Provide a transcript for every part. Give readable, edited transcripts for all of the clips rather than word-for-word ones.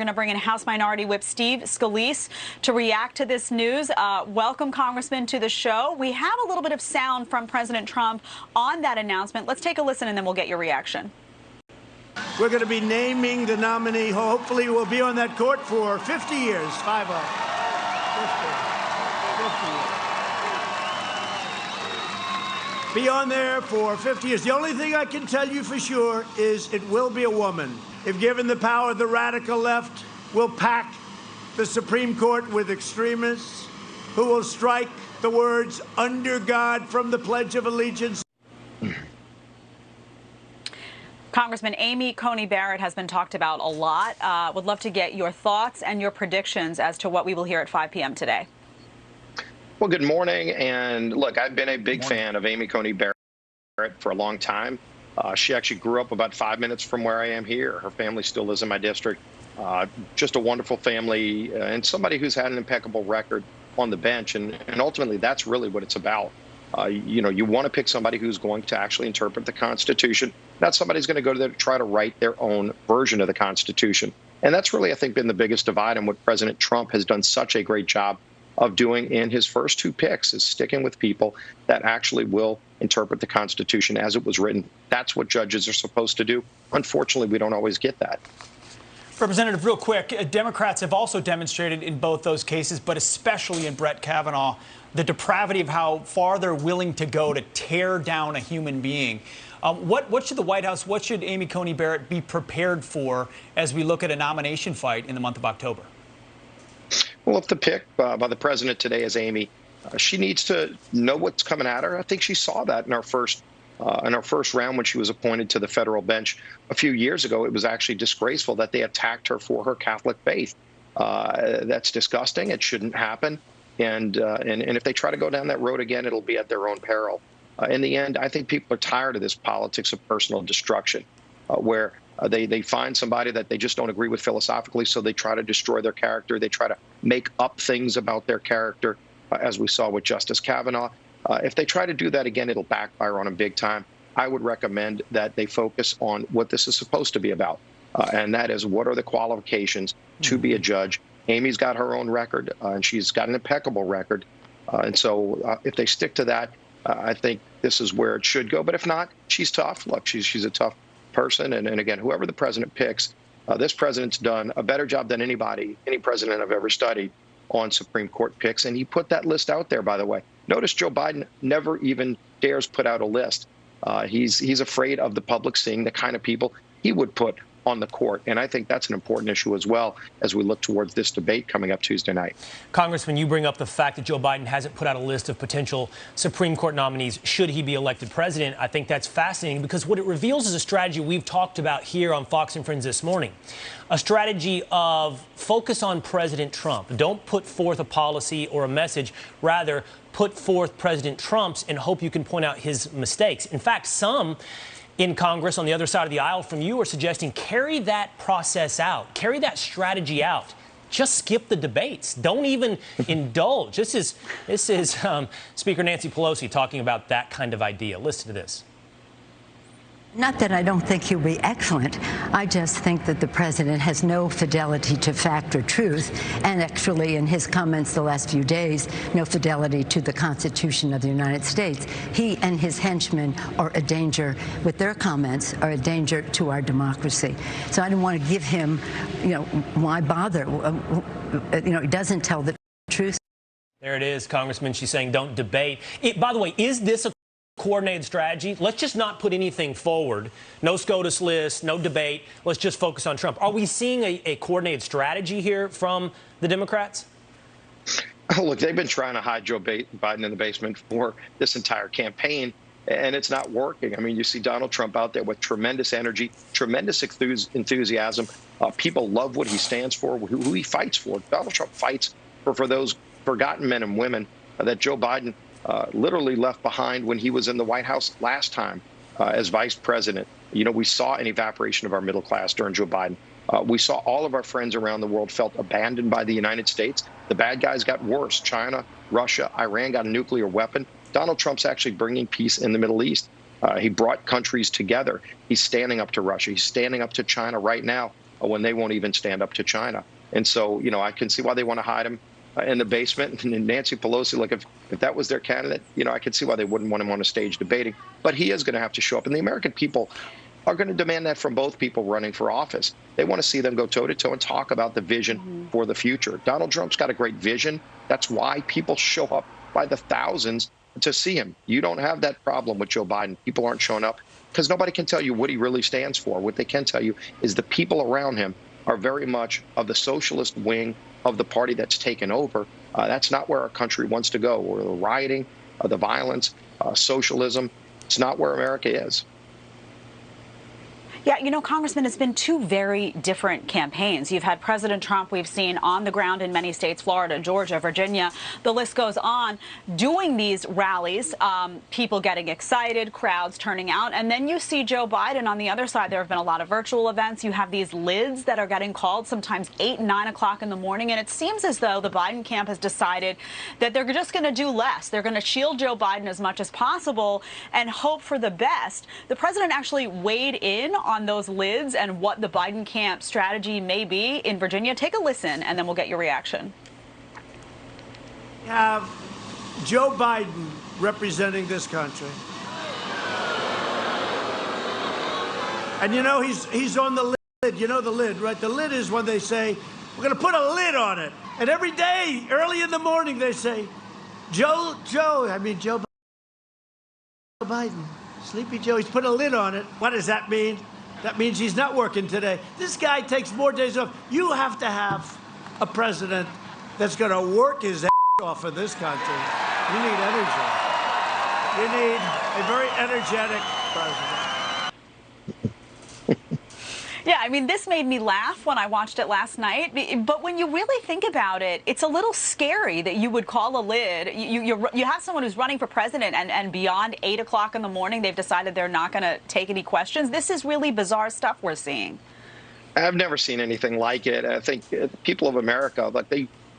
We're going to bring in House Minority Whip Steve Scalise to react to this news. Welcome, Congressman, to the show. We have a little bit of sound from President Trump on that announcement. Let's take a listen, and then we'll get your reaction. We're going to be naming the nominee. Hopefully, we'll be on that court for 50 years. 50 years. Be on there for 50 years. The only thing I can tell you for sure is it will be a woman. If given the power, the radical left will pack the Supreme Court with extremists who will strike the words "under God" from the Pledge of Allegiance. Congressman, Amy Coney Barrett has been talked about a lot. Would love to get your thoughts and your predictions as to what we will hear at 5 p.m. today. Well, good morning. And look, I've been a big fan of Amy Coney Barrett for a long time. She actually grew up about 5 minutes from where I am here. Her family still lives in my district. Just a wonderful family and somebody who's had an impeccable record on the bench. And ultimately, that's really what it's about. You want to pick somebody who's going to actually interpret the Constitution, not somebody who's going to go to there to try to write their own version of the Constitution. And that's really, I think, been the biggest divide, and what President Trump has done such a great job of doing in his first two picks is sticking with people that actually will interpret the Constitution as it was written. That's what judges are supposed to do. Unfortunately, we don't always get that. Representative, real quick, Democrats have also demonstrated in both those cases, but especially in Brett Kavanaugh, the depravity of how far they're willing to go to tear down a human being. What should the White House, what should Amy Coney Barrett be prepared for as we look at a nomination fight in the month of October? Well, if the pick by the president today is Amy, she needs to know what's coming at her. I think she saw that in our first round when she was appointed to the federal bench a few years ago. It was actually disgraceful that they attacked her for her Catholic faith. That's disgusting. It shouldn't happen. And if they try to go down that road again, it'll be at their own peril. In the end, I think people are tired of this politics of personal destruction, where they find somebody that they just don't agree with philosophically, so they try to destroy their character. They try to make up things about their character, as we saw with Justice Kavanaugh. If they try to do that again, it'll backfire on them big time. I would recommend that they focus on what this is supposed to be about, and that is, what are the qualifications to be a judge? Amy's got her own record, and she's got an impeccable record. And so if they stick to that, I think this is where it should go. But if not, she's tough. Look, she's a tough person. And again, whoever the president picks, this president's done a better job than any president I've ever studied on Supreme Court picks. And he put that list out there, by the way. Notice Joe Biden never even dares put out a list. He's afraid of the public seeing the kind of people he would put on the court. And I think that's an important issue as well as we look towards this debate coming up Tuesday night. Congressman, you bring up the fact that Joe Biden hasn't put out a list of potential Supreme Court nominees should he be elected president. I think that's fascinating, because what it reveals is a strategy we've talked about here on Fox and Friends this morning. A strategy of focus on President Trump. Don't put forth a policy or a message. Rather, put forth President Trump's and hope you can point out his mistakes. In fact, some in Congress on the other side of the aisle from you are suggesting carry that process out, carry that strategy out. Just skip the debates. Don't even indulge. This is Speaker Nancy Pelosi talking about that kind of idea. Listen to this. Not that I don't think he'll be excellent. I just think that the president has no fidelity to fact or truth, and actually in his comments the last few days, no fidelity to the Constitution of the United States. He and his henchmen are a danger, with their comments, are a danger to our democracy. So I don't want to give him, why bother? He doesn't tell the truth. There it is, Congressman. She's saying don't debate. By the way, is this a coordinated strategy? Let's just not put anything forward. No SCOTUS list, no debate. Let's just focus on Trump. Are we seeing a coordinated strategy here from the Democrats? Oh, look, they've been trying to hide Joe Biden in the basement for this entire campaign, and it's not working. I mean, you see Donald Trump out there with tremendous energy, tremendous enthusiasm. People love what he stands for, who he fights for. Donald Trump fights for those forgotten men and women that Joe Biden literally left behind when he was in the White House last time as vice president. We saw an evaporation of our middle class during Joe Biden. We saw all of our friends around the world felt abandoned by the United States. The bad guys got worse. China, Russia, Iran got a nuclear weapon. Donald Trump's actually bringing peace in the Middle East. He brought countries together. He's standing up to Russia. He's standing up to China right now. when they won't even stand up to China. And so, I can see why they want to hide him in the basement. And Nancy Pelosi, like if that was their candidate, I could see why they wouldn't want him on a stage debating. But he is going to have to show up. And the American people are going to demand that from both people running for office. They want to see them go toe-to-toe and talk about the vision for the future. Donald Trump's got a great vision. That's why people show up by the thousands to see him. You don't have that problem with Joe Biden. People aren't showing up because nobody can tell you what he really stands for. What they can tell you is the people around him are very much of the socialist wing of the party that's taken over. That's not where our country wants to go. Where the rioting, the violence, socialism, it's not where America is. Yeah, Congressman, it's been two very different campaigns. You've had President Trump, we've seen on the ground in many states, Florida, Georgia, Virginia, the list goes on, doing these rallies, people getting excited, crowds turning out. And then you see Joe Biden on the other side. There have been a lot of virtual events. You have these lids that are getting called sometimes 8 and 9 o'clock in the morning. And it seems as though the Biden camp has decided that they're just going to do less. They're going to shield Joe Biden as much as possible and hope for the best. The president actually weighed in on those lids and what the Biden camp strategy may be in Virginia. Take a listen, and then we'll get your reaction. We have Joe Biden representing this country. And he's on the lid. You know the lid, right? The lid is when they say, we're going to put a lid on it. And every day, early in the morning, they say, Joe Biden, Sleepy Joe, he's put a lid on it. What does that mean? That means he's not working today. This guy takes more days off. You have to have a president that's going to work his ass off in this country. You need energy. You need a very energetic president. Yeah, this made me laugh when I watched it last night. But when you really think about it, it's a little scary that you would call a lid. You have someone who's running for president and beyond 8 o'clock in the morning, they've decided they're not going to take any questions. This is really bizarre stuff we're seeing. I've never seen anything like it. I think people of America,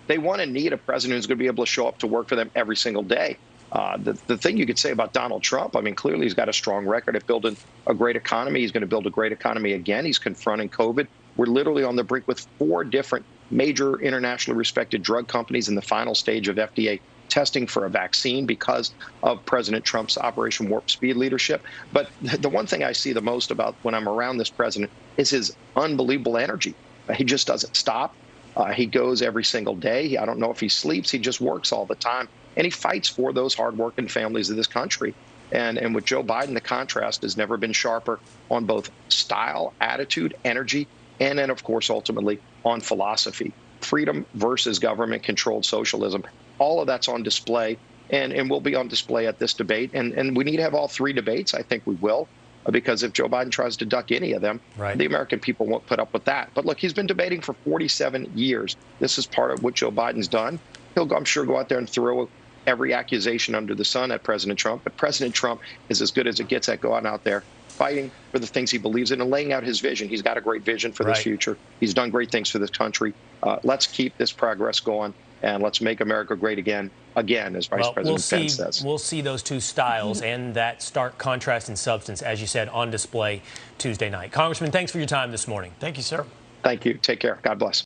they want to need a president who's going to be able to show up to work for them every single day. The thing you could say about Donald Trump, clearly he's got a strong record at building a great economy. He's going to build a great economy again. He's confronting COVID. We're literally on the brink with 4 different major internationally respected drug companies in the final stage of FDA testing for a vaccine because of President Trump's Operation Warp Speed leadership. But the one thing I see the most about when I'm around this president is his unbelievable energy. He just doesn't stop. He goes every single day. I don't know if he sleeps. He just works all the time. And he fights for those hardworking families of this country. And with Joe Biden, the contrast has never been sharper on both style, attitude, energy, and then, of course, ultimately on philosophy. Freedom versus government-controlled socialism. All of that's on display and will be on display at this debate. And we need to have all 3 debates. I think we will, because if Joe Biden tries to duck any of them, the American people won't put up with that. But look, he's been debating for 47 years. This is part of what Joe Biden's done. He'll, I'm sure, go out there and throw every accusation under the sun at President Trump. But President Trump is as good as it gets at going out there, fighting for the things he believes in and laying out his vision. He's got a great vision for this future. He's done great things for this country. Let's keep this progress going, and let's make America great again, as Vice President Pence says. We'll see those two styles and that stark contrast in substance, as you said, on display Tuesday night. Congressman, thanks for your time this morning. Thank you, sir. Thank you. Take care. God bless.